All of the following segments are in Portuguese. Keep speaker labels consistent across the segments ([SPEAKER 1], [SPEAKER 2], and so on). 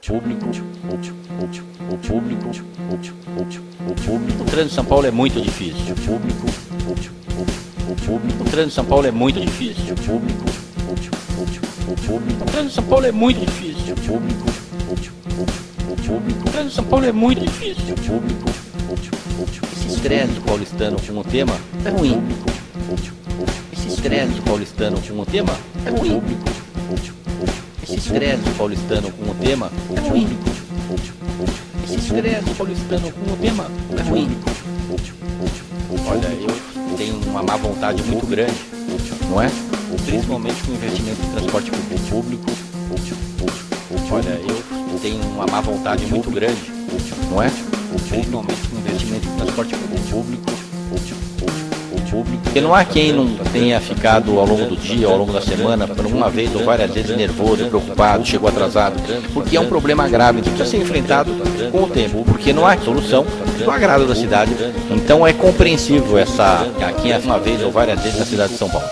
[SPEAKER 1] O trânsito de São Paulo é muito difícil. O trânsito de São Paulo é muito difícil. O trânsito de São Paulo é muito difícil. O trânsito de São Paulo é muito difícil. Esse estresse paulistano com o tema é ruim. Esse estresse paulistano com o tema é ruim. Esse estresse paulistano com o tema é ruim. Esse estresse paulistano com o tema é ruim. Olha, eu tenho uma má vontade muito grande, não é? Principalmente com o investimento em transporte público. Olha, eu tenho uma má vontade muito grande, não é? Principalmente com o investimento em transporte público. Porque não há quem não tenha ficado ao longo do dia, ao longo da semana, por uma vez ou várias vezes nervoso, preocupado, chegou atrasado, porque é um problema grave que precisa ser enfrentado com o tempo, porque não há solução do agrado da cidade. Então é compreensível essa, aqui uma vez ou várias vezes na cidade de São Paulo.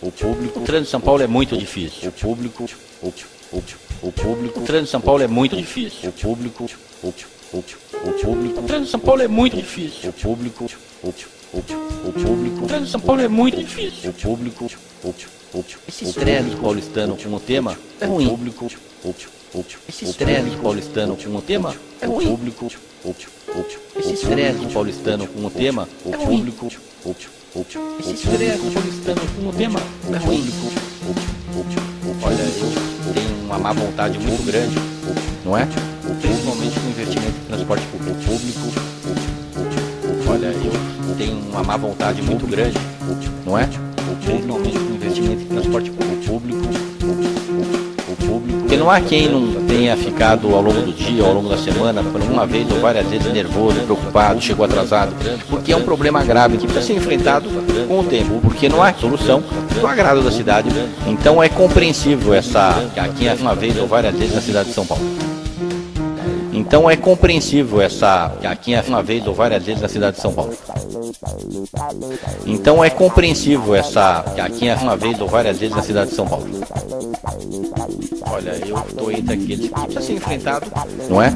[SPEAKER 1] O trânsito de São Paulo é muito difícil. O trânsito de São Paulo é muito difícil. O trânsito de São Paulo é muito difícil. O trânsito de São Paulo é muito difícil. Esse estresse paulistano com o tema é ruim. Esse estresse paulistano com o tema é ruim. Esse estresse paulistano com o tema é ruim. Esse estresse paulistano com o tema é ruim. Olha, eu tenho uma má vontade muito grande, não é? Principalmente com o investimento em transporte público. Olha, eu tenho uma má vontade muito grande, não é? Principalmente com o investimento em transporte público. Porque não há quem não tenha ficado ao longo do dia, ao longo da semana, por uma vez ou várias vezes nervoso, preocupado, chegou atrasado, porque é um problema grave que precisa ser enfrentado com o tempo, porque não há solução do agrado da cidade. Então é compreensível essa, aqui uma vez ou várias vezes na cidade de São Paulo. Então é compreensível essa, aqui uma vez ou várias vezes na cidade de São Paulo. Então é compreensível essa, aqui uma vez ou várias vezes na cidade de São Paulo. Olha, eu estou entre aqueles que precisa ser enfrentado, não é?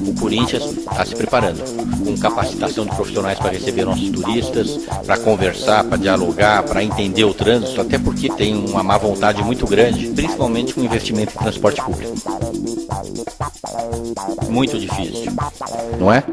[SPEAKER 1] O Corinthians está se preparando, com capacitação de profissionais para receber nossos turistas, para conversar, para dialogar, para entender o trânsito, até porque tem uma má vontade muito grande, principalmente com investimento em transporte público. Muito difícil, não é?